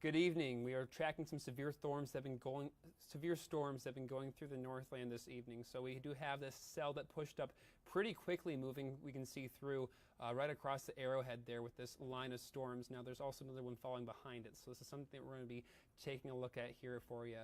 Good evening. We are tracking some severe storms that have been going through the Northland this evening. So we do have this cell that pushed up pretty quickly, moving. We can see through right across the arrowhead there with this line of storms. Now there's also another one following behind it. So this is something that we're going to be taking a look at here for you.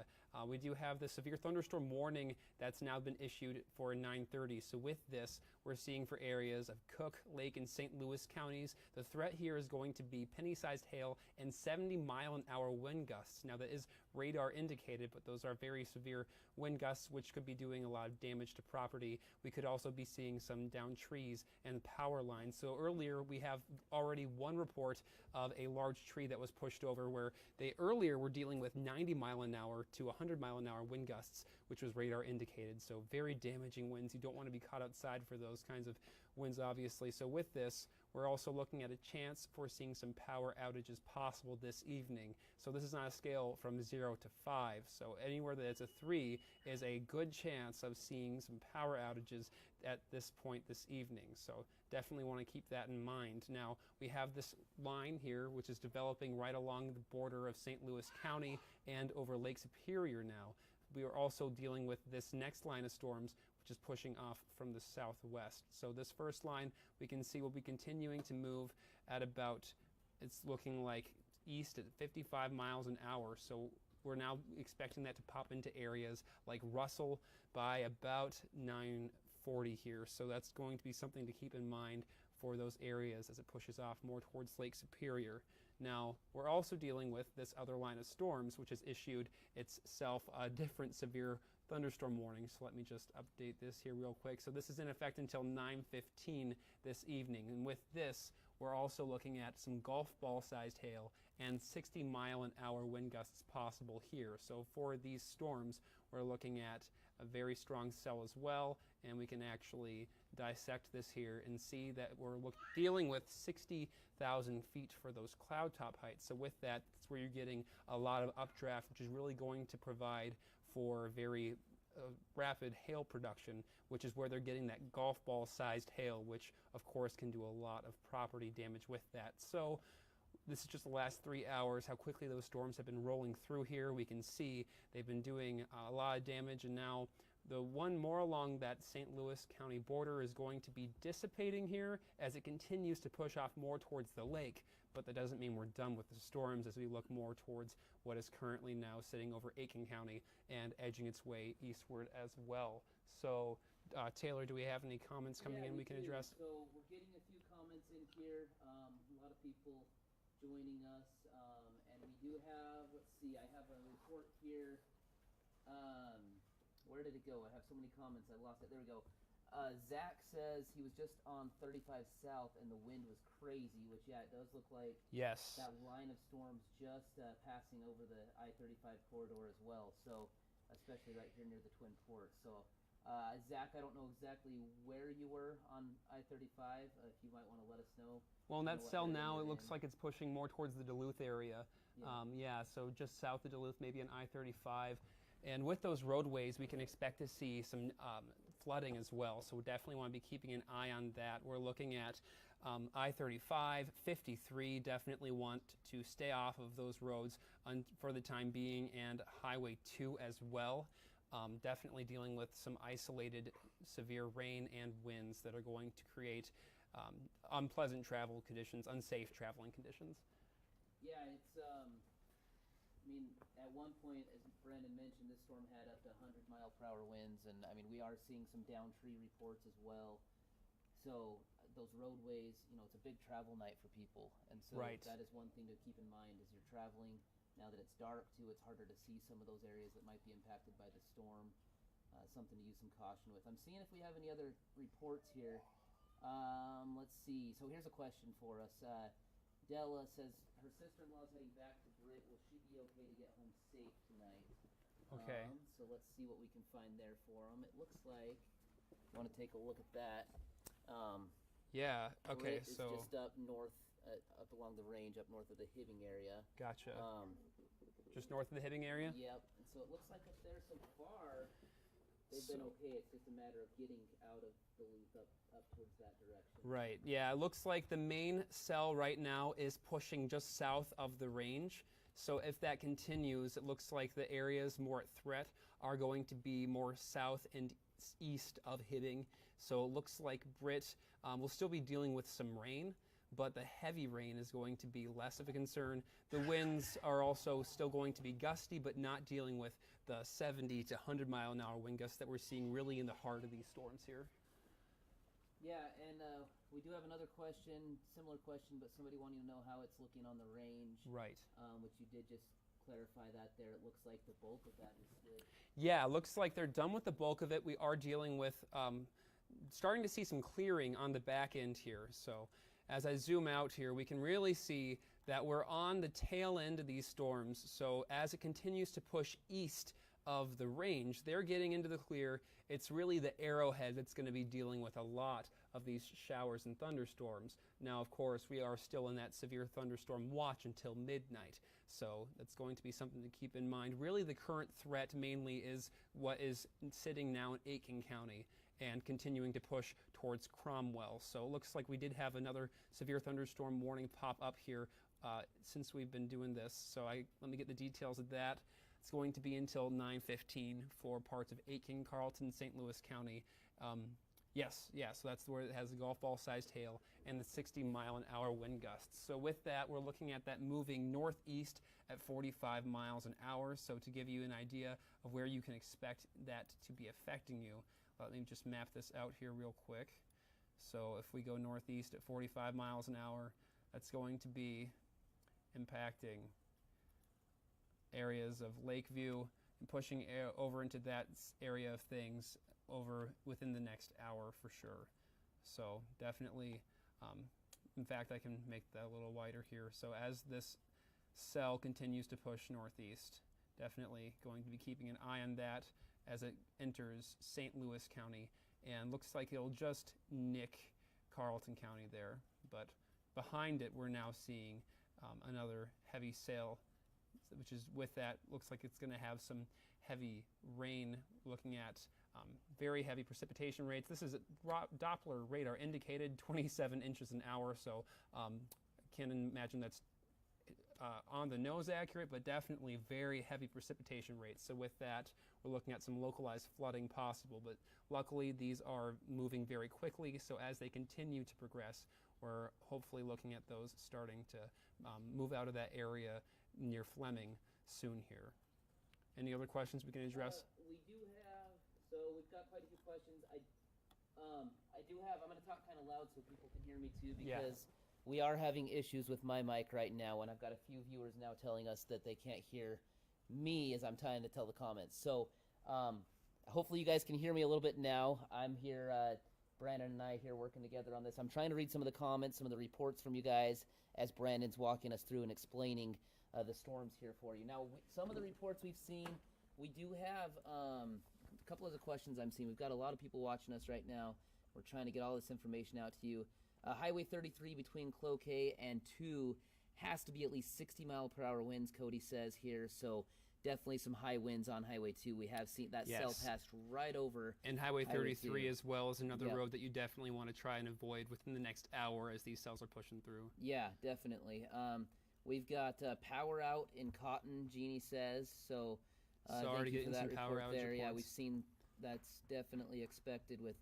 We do have the severe thunderstorm warning that's now been issued for 9:30. So with this, we're seeing for areas of Cook, Lake, and St. Louis counties, the threat here is going to be penny-sized hail and 70-mile-an-hour wind gusts. Now that is radar indicated, but those are very severe wind gusts which could be doing a lot of damage to property. We could also be seeing some downed trees and power lines. So earlier we have already one report of a large tree that was pushed over where they earlier were dealing with 90-mile-an-hour to 100-mile-an-hour wind gusts, which was radar indicated. So very damaging winds. You don't want to be caught outside for those kinds of winds, obviously. So with this, we're also looking at a chance for seeing some power outages possible this evening. So this is on a scale from 0 to 5. So anywhere that it's a 3 is a good chance of seeing some power outages at this point this evening. So definitely want to keep that in mind. Now we have this line here which is developing right along the border of St. Louis County and over Lake Superior now. We are also dealing with this next line of storms, which is pushing off from the southwest. So this first line we can see will be continuing to move at about, it's looking like east at 55 miles an hour. So we're now expecting that to pop into areas like Russell by about 9:40 here. So that's going to be something to keep in mind for those areas as it pushes off more towards Lake Superior. Now, we're also dealing with this other line of storms, which has issued itself a different severe thunderstorm warning. So let me just update this here real quick. So this is in effect until 9:15 this evening. And with this, we're also looking at some golf ball sized hail and 60-mile-an-hour wind gusts possible here. So for these storms, we're looking at a very strong cell as well, and we can actually dissect this here and see that we're dealing with 60,000 feet for those cloud top heights. So with that, that's where you're getting a lot of updraft, which is really going to provide for very rapid hail production, which is where they're getting that golf ball sized hail, which of course can do a lot of property damage with that. So this is just the last 3 hours, how quickly those storms have been rolling through here. We can see they've been doing a lot of damage, and now the one more along that St. Louis County border is going to be dissipating here as it continues to push off more towards the lake. But that doesn't mean we're done with the storms as we look more towards what is currently now sitting over Aiken County and edging its way eastward as well. So, Taylor, do we have any comments coming in we can address? So we're getting a few comments in here. A lot of people joining us, and we do have, let's see, I have a report here. Where did it go? I have so many comments, I lost it. There we go. Zach says he was just on 35 South and the wind was crazy, which, yeah, it does look like yes, that line of storms just passing over the I-35 corridor as well. So, especially right here near the Twin Ports. So, Zach, I don't know exactly where you were on I-35. If you might want to let us know. Well, in that cell now, it looks like it's pushing more towards the Duluth area. Yeah. So just south of Duluth, maybe on I-35. And with those roadways, we can expect to see some flooding as well. So we definitely want to be keeping an eye on that. We're looking at I-35, 53, definitely want to stay off of those roads for the time being, and Highway 2 as well. Definitely dealing with some isolated severe rain and winds that are going to create unpleasant travel conditions, unsafe traveling conditions. Yeah, it's, I mean, at one point, as Brandon mentioned, this storm had up to 100-mile-per-hour winds, and I mean, we are seeing some down tree reports as well. So those roadways, you know, it's a big travel night for people, and so that is one thing to keep in mind as you're traveling. Now that it's dark, too, it's harder to see some of those areas that might be impacted by the storm. Something to use some caution with. I'm seeing if we have any other reports here. Let's see. So here's a question for us. Della says her sister-in-law is heading back to Britt. Will she be okay to get home safe tonight? Okay. So let's see what we can find there for them. It looks like, I want to take a look at that. Yeah, okay, Britt is so just up north, up along the range, up north of the Hibbing area. Gotcha. Just north of the Hibbing area? Yep, and so it looks like up there so far, they've been okay. It's just a matter of getting out of Duluth up towards that direction. Right. Yeah, it looks like the main cell right now is pushing just south of the range. So if that continues, it looks like the areas more at threat are going to be more south and east of Hibbing. So it looks like Britt will still be dealing with some rain, but the heavy rain is going to be less of a concern. The winds are also still going to be gusty, but not dealing with the 70 to 100 mile an hour wind gusts that we're seeing really in the heart of these storms here. Yeah, and we do have another question, similar question, but somebody wanting to know how it's looking on the range. Right. Which you did just clarify that there. It looks like the bulk of that is good. Yeah, it looks like they're done with the bulk of it. We are dealing with starting to see some clearing on the back end here. So as I zoom out here, we can really see that we're on the tail end of these storms. So as it continues to push east of the range, they're getting into the clear. It's really the arrowhead that's going to be dealing with a lot of these showers and thunderstorms. Now, of course, we are still in that severe thunderstorm watch until midnight. So that's going to be something to keep in mind. Really, the current threat mainly is what is sitting now in Aitkin County and continuing to push towards Cromwell. So it looks like we did have another severe thunderstorm warning pop up here since we've been doing this. So let me get the details of that. It's going to be until 9:15 for parts of Aitkin, Carlton, St. Louis County. So that's where it has the golf ball sized hail and the 60 mile an hour wind gusts. So with that, we're looking at that moving northeast at 45 miles an hour. So to give you an idea of where you can expect that to be affecting you, let me just map this out here real quick. So if we go northeast at 45 miles an hour, that's going to be impacting areas of Lakeview and pushing over into that area of things over within the next hour for sure. So definitely, in fact, I can make that a little wider here. So as this cell continues to push northeast, definitely going to be keeping an eye on that as it enters St. Louis County, and looks like it'll just nick Carlton County there. But behind it, we're now seeing another heavy cell, which is with that, looks like it's going to have some heavy rain, looking at very heavy precipitation rates. This is Doppler radar indicated 27 inches an hour, so I can't imagine that's on the nose accurate, but definitely very heavy precipitation rates. So with that, we're looking at some localized flooding possible, but luckily these are moving very quickly, so as they continue to progress, we're hopefully looking at those starting to move out of that area near Fleming soon here. Any other questions we can address? We do have, so we've got quite a few questions. I'm going to talk kind of loud so people can hear me too, because we are having issues with my mic right now, and I've got a few viewers now telling us that they can't hear me as I'm trying to tell the comments. So hopefully you guys can hear me a little bit now. I'm here, Brandon and I here working together on this. I'm trying to read some of the comments, some of the reports from you guys as Brandon's walking us through and explaining the storms here for you. Now, some of the reports we've seen, we do have a couple of the questions I'm seeing. We've got a lot of people watching us right now. We're trying to get all this information out to you. Highway 33 between Cloquet and 2 has to be at least 60 mile per hour winds, Cody says here. So definitely some high winds on Highway 2. We have seen that cell passed right over. And Highway 33 as well is another road that you definitely want to try and avoid within the next hour as these cells are pushing through. Yeah, definitely. We've got power out in Cotton, Jeannie says. So sorry to get some power outage there. reports. Yeah, we've seen that's definitely expected with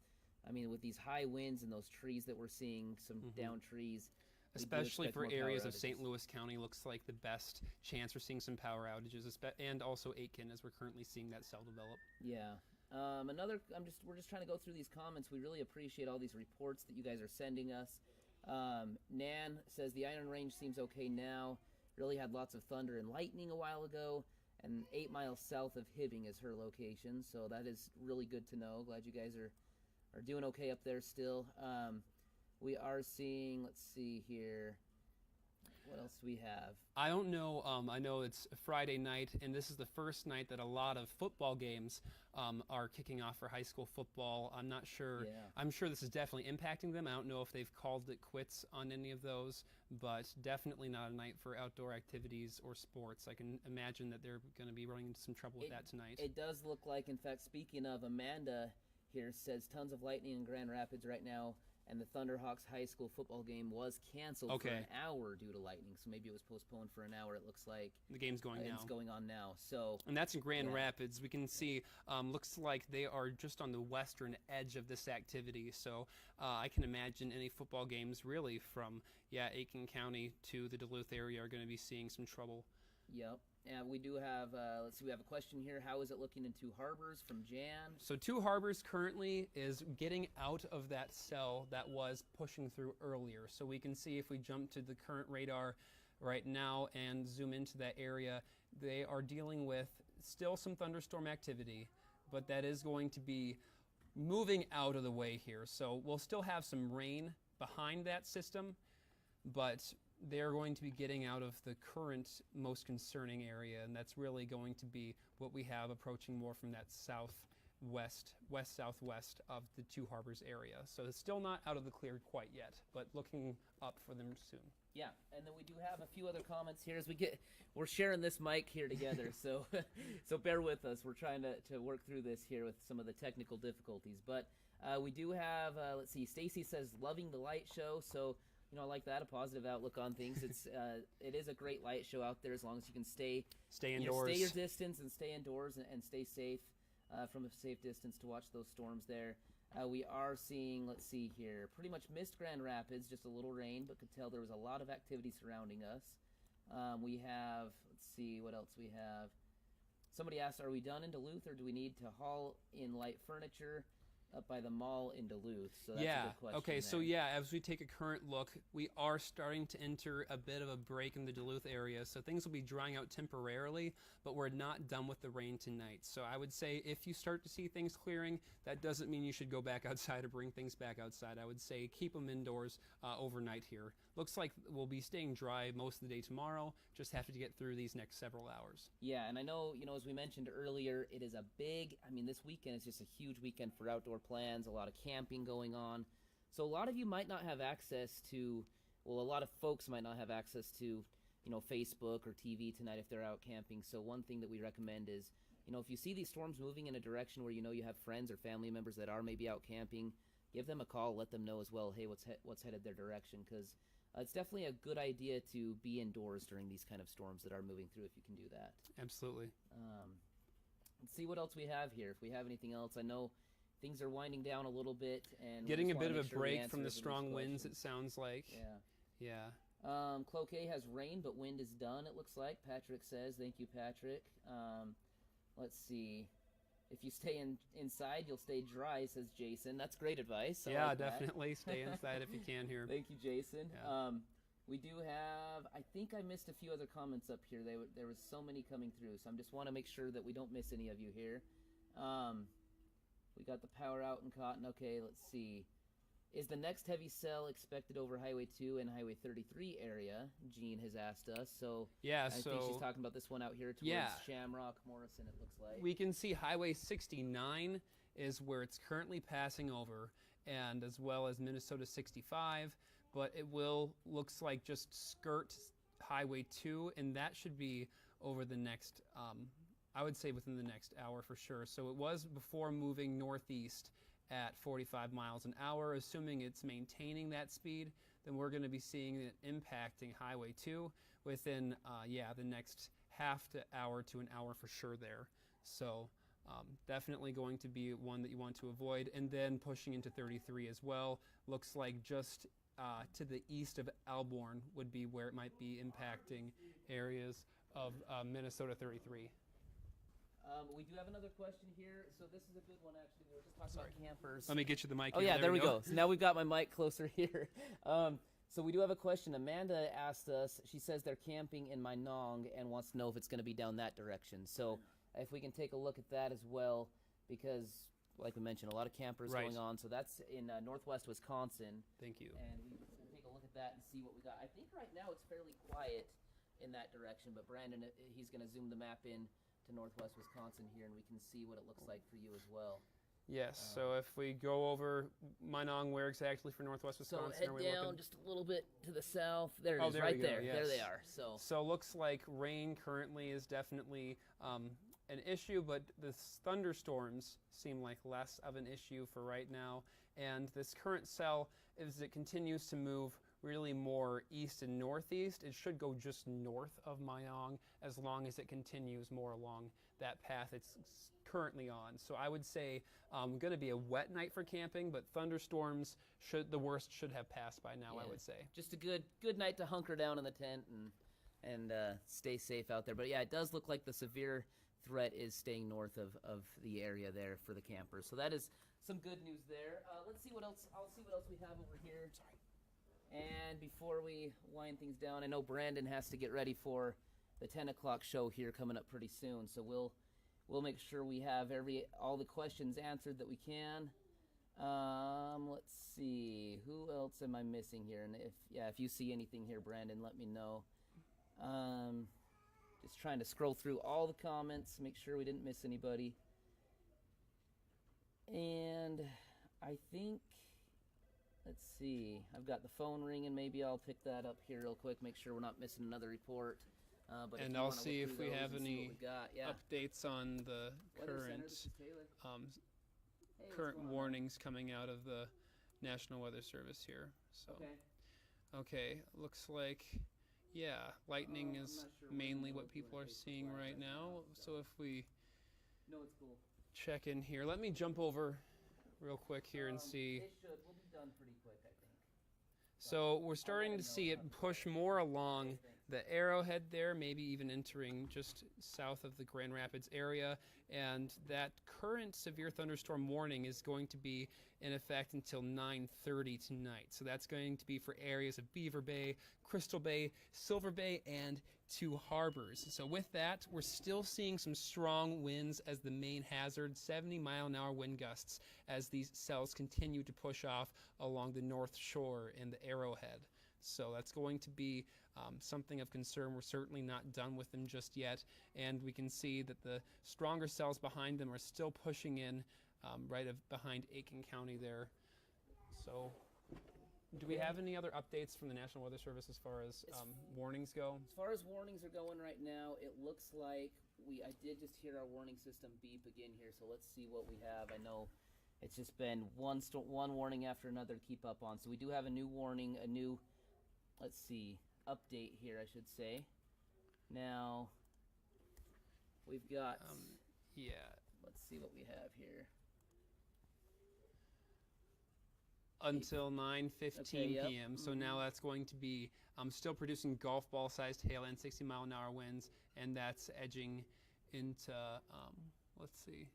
these high winds and those trees that we're seeing, some down trees. Especially for areas of St. Louis County, looks like the best chance we're seeing some power outages, and also Aitkin, as we're currently seeing that cell develop. Yeah. We're just trying to go through these comments. We really appreciate all these reports that you guys are sending us. Nan says the Iron Range seems okay now. Really had lots of thunder and lightning a while ago, and 8 miles south of Hibbing is her location. So that is really good to know. Glad you guys are doing okay up there still. We are seeing, let's see here, what else do we have? I don't know. I know it's Friday night, and this is the first night that a lot of football games are kicking off for high school football. I'm not sure. Yeah. I'm sure this is definitely impacting them. I don't know if they've called it quits on any of those, but definitely not a night for outdoor activities or sports. I can imagine that they're going to be running into some trouble with that tonight. It does look like, in fact, speaking of, Amanda here says tons of lightning in Grand Rapids right now. and the Thunderhawks High School football game was canceled for an hour due to lightning. So maybe it was postponed for an hour. It looks like the game's going now. It's going on now. So, and that's in Grand Rapids. We can see. Looks like they are just on the western edge of this activity. So I can imagine any football games really from Aiken County to the Duluth area are going to be seeing some trouble. Yep. And we do have, let's see, we have a question here. How is it looking in Two Harbors from Jan? So Two Harbors currently is getting out of that cell that was pushing through earlier. So we can see if we jump to the current radar right now and zoom into that area, they are dealing with still some thunderstorm activity, but that is going to be moving out of the way here. So we'll still have some rain behind that system, but they're going to be getting out of the current most concerning area, and that's really going to be what we have approaching more from that west-southwest of the Two Harbors area. So it's still not out of the clear quite yet, but looking up for them soon. Yeah, and then we do have a few other comments here as we're sharing this mic here together, so so bear with us. We're trying to work through this here with some of the technical difficulties, but we do have, let's see, Stacy says, loving the light show, so I like that, a positive outlook on things. It is a great light show out there as long as you can stay indoors. Stay your distance and stay indoors and stay safe from a safe distance to watch those storms there. We are seeing, let's see here, pretty much missed Grand Rapids, just a little rain, but could tell there was a lot of activity surrounding us. We have, let's see what else we have. Somebody asked, are we done in Duluth or do we need to haul in light furniture up by the mall in Duluth? So that's a good question. Okay, there. so as we take a current look, we are starting to enter a bit of a break in the Duluth area, so things will be drying out temporarily, but we're not done with the rain tonight. So I would say if you start to see things clearing, that doesn't mean you should go back outside or bring things back outside. I would say keep them indoors overnight here. Looks like we'll be staying dry most of the day tomorrow, just have to get through these next several hours. Yeah, and I know, as we mentioned earlier, it is a big, this weekend is just a huge weekend for outdoor plans, a lot of camping going on. So a lot of you might not have access to, a lot of folks might not have access to, Facebook or TV tonight if they're out camping. So one thing that we recommend is, if you see these storms moving in a direction where you have friends or family members that are maybe out camping, give them a call, let them know as well, hey, what's headed their direction, because it's definitely a good idea to be indoors during these kind of storms that are moving through if you can do that. Absolutely. Let's see what else we have here. If we have anything else, I know things are winding down a little bit, and getting a bit of a break from the strong winds, it sounds like. Yeah. Cloquet has rain, but wind is done, it looks like. Patrick says, thank you, Patrick. Let's see. If you stay inside, you'll stay dry, says Jason. That's great advice. I like that. Definitely. Stay inside if you can here. Thank you, Jason. Yeah. We do have, I think I missed a few other comments up here. There was so many coming through, so I just want to make sure that we don't miss any of you here. We got the power out in Cotton. Okay, let's see. Is the next heavy cell expected over Highway 2 and Highway 33 area? Jean has asked us. So I think she's talking about this one out here towards Shamrock, Morrison, it looks like. We can see Highway 69 is where it's currently passing over, and as well as Minnesota 65, but it looks like just skirt Highway 2, and that should be over the next, I would say within the next hour for sure. So it was before moving northeast at 45 miles an hour. Assuming it's maintaining that speed, then we're going to be seeing it impacting Highway 2 within, the next half hour to an hour for sure there. So definitely going to be one that you want to avoid. And then pushing into 33 as well. Looks like just to the east of Elborn would be where it might be impacting areas of Minnesota 33. We do have another question here. So this is a good one, actually. We were just talking about campers. Let me get you the mic. Oh, yeah, there we go. So now we've got my mic closer here. So we do have a question. Amanda asked us, she says they're camping in Minong and wants to know if it's going to be down that direction. So if we can take a look at that as well, because, like we mentioned, a lot of campers going on. So that's in northwest Wisconsin. Thank you. And we'll take a look at that and see what we got. I think right now it's fairly quiet in that direction, but Brandon, he's going to zoom the map in to northwest Wisconsin here, and we can see what it looks like for you as well. Yes, so if we go over Minong, where exactly for northwest Wisconsin so head are we down looking? Just a little bit to the south. There it is, right there. Yes. There they are. So looks like rain currently is definitely an issue, but the thunderstorms seem like less of an issue for right now. And this current cell, as it continues to move really more east and northeast, it should go just north of Myong as long as it continues more along that path it's currently on. So I would say going to be a wet night for camping, but thunderstorms, the worst should have passed by now, I would say. Just a good night to hunker down in the tent and stay safe out there. But yeah, it does look like the severe threat is staying north of the area there for the campers. So that is some good news there. Let's see what else. I'll see what else we have over here. Sorry. And before we wind things down, I know Brandon has to get ready for the 10 o'clock show here coming up pretty soon. So we'll make sure we have all the questions answered that we can. Let's see, who else am I missing here? And if you see anything here, Brandon, let me know. Just trying to scroll through all the comments, make sure we didn't miss anybody. And I think, let's see, I've got the phone ringing. Maybe I'll pick that up here real quick, make sure we're not missing another report. And I'll see if we have any updates on the current warnings coming out of the National Weather Service here. So, okay, looks like, yeah, lightning is mainly what people are seeing right now. So if we check in here, let me jump over real quick here and see. We'll be done pretty quick, I think. So we're starting to see it push more along the arrowhead there, maybe even entering just south of the Grand Rapids area. And that current severe thunderstorm warning is going to be in effect until 9:30 tonight. So that's going to be for areas of Beaver Bay, Crystal Bay, Silver Bay, and two harbors. So with that, we're still seeing some strong winds as the main hazard, 70-mile-an-hour wind gusts as these cells continue to push off along the north shore and the arrowhead. So that's going to be something of concern. We're certainly not done with them just yet, and we can see that the stronger cells behind them are still pushing in behind Aiken County there. So do we have any other updates from the National Weather Service as far as warnings go? As far as warnings are going right now, it looks like I did just hear our warning system beep again here, so let's see what we have. I know it's just been one warning after another to keep up on. So we do have a new warning, let's see, update here, I should say. Now, we've got, let's see what we have here. Until 9:15 p.m. So now that's going to be still producing golf ball-sized hail and 60-mile-an-hour winds, and that's edging into, let's see.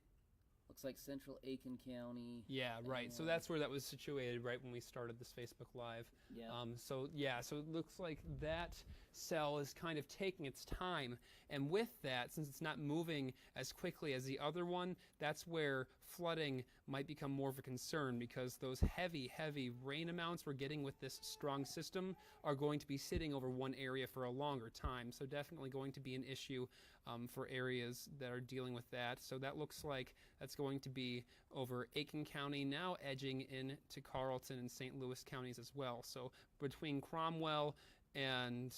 Looks like central Aiken County. Yeah, right. So that's where that was situated right when we started this Facebook Live. Yeah. So it looks like that cell is kind of taking its time. And with that, since it's not moving as quickly as the other one, that's where flooding might become more of a concern, because those heavy rain amounts we're getting with this strong system are going to be sitting over one area for a longer time. So definitely going to be an issue for areas that are dealing with that. So that looks like that's going to be over Aiken County, now edging into Carlton and St. Louis counties as well. So between Cromwell and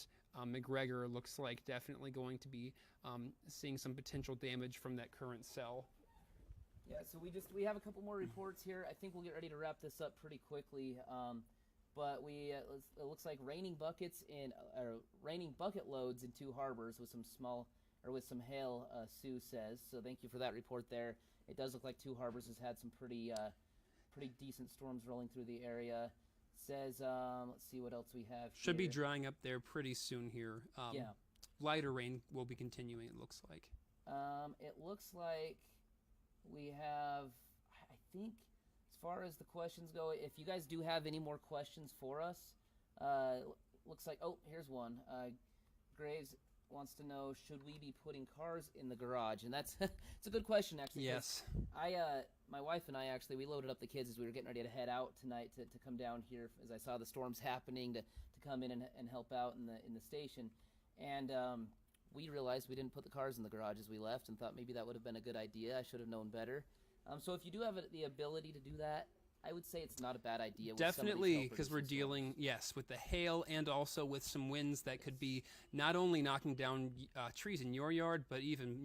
McGregor, looks like definitely going to be seeing some potential damage from that current cell. Yeah, so we have a couple more reports here. I think we'll get ready to wrap this up pretty quickly. But it looks like raining bucket loads in two harbors with some hail. Sue says. So thank you for that report there. It does look like two harbors has had some pretty decent storms rolling through the area. Says, let's see what else we have. Should be drying up there pretty soon here. Yeah. Lighter rain will be continuing, it looks like. It looks like we have, I think, as far as the questions go, if you guys do have any more questions for us, looks like, here's one. Graves wants to know, should we be putting cars in the garage? And that's it's a good question, actually. Yes. My wife and I actually, we loaded up the kids as we were getting ready to head out tonight to come down here as I saw the storms happening to come in and help out in the station. And we realized we didn't put the cars in the garage as we left, and thought maybe that would have been a good idea. I should have known better. So if you do have the ability to do that, I would say it's not a bad idea. Definitely, because we're dealing, yes, with the hail and also with some winds that could be not only knocking down trees in your yard, but even,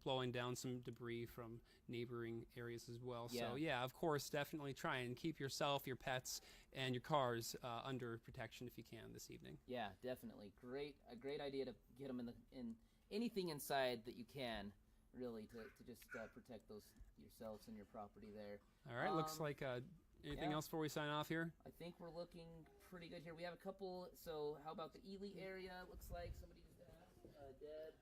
blowing down some debris from neighboring areas as well. Yeah. So, yeah, of course, definitely try and keep yourself, your pets, and your cars under protection if you can this evening. Yeah, definitely. A great idea to get them in anything inside that you can, really, to just protect yourselves and your property there. All right, looks like anything else before we sign off here? I think we're looking pretty good here. We have a couple. So how about the Ely area? Looks like somebody just asked. Deb,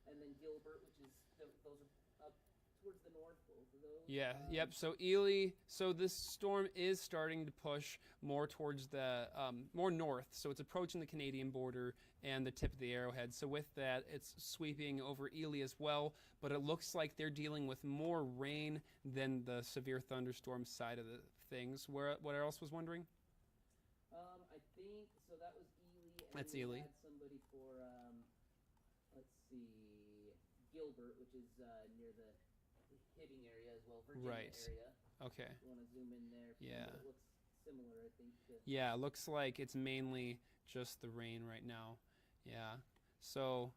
and then Gilbert, which is those are up towards the north. Both of those. Yeah. Yep. So Ely. So this storm is starting to push more towards the more north. So it's approaching the Canadian border and the tip of the arrowhead. So with that, it's sweeping over Ely as well. But it looks like they're dealing with more rain than the severe thunderstorm side of the things. What else was wondering? I think so. That was Ely. And That's we Ely. Had somebody for let's see, Gilbert, which is near the Hibbing area as well, Virginia Right. area. Okay. If you want to zoom in there? Yeah. It looks similar, I think. Yeah, it looks like it's mainly just the rain right now. Yeah. So.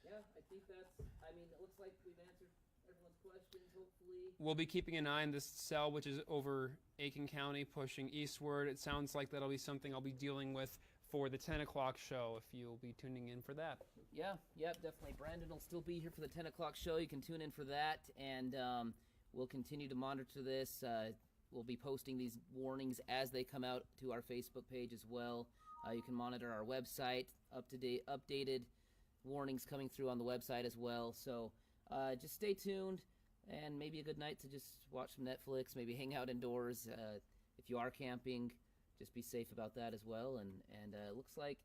Yeah, I think it looks like we've answered everyone's questions, hopefully. We'll be keeping an eye on this cell, which is over Aiken County, pushing eastward. It sounds like that'll be something I'll be dealing with for the 10 o'clock show, if you'll be tuning in for that. Yeah, definitely. Brandon will still be here for the 10 o'clock show. You can tune in for that, and we'll continue to monitor this. We'll be posting these warnings as they come out to our Facebook page as well. You can monitor our website, up-to-date, updated warnings coming through on the website as well. So just stay tuned, and maybe a good night to just watch some Netflix, maybe hang out indoors. If you are camping, just be safe about that as well. And it looks like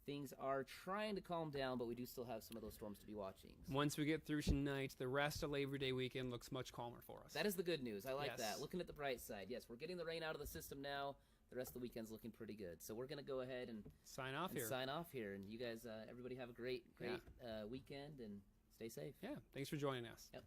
things are trying to calm down, but we do still have some of those storms to be watching. So Once we get through tonight, the rest of Labor Day weekend looks much calmer for us. that is the good news. I like Yes. that. Looking at the bright side. Yes, we're getting the rain out of the system now. The rest of the weekend's looking pretty good. So we're going to go ahead and Sign off here. sign off here. And you guys, everybody have a great weekend and stay safe. Yeah, thanks for joining us. Yep.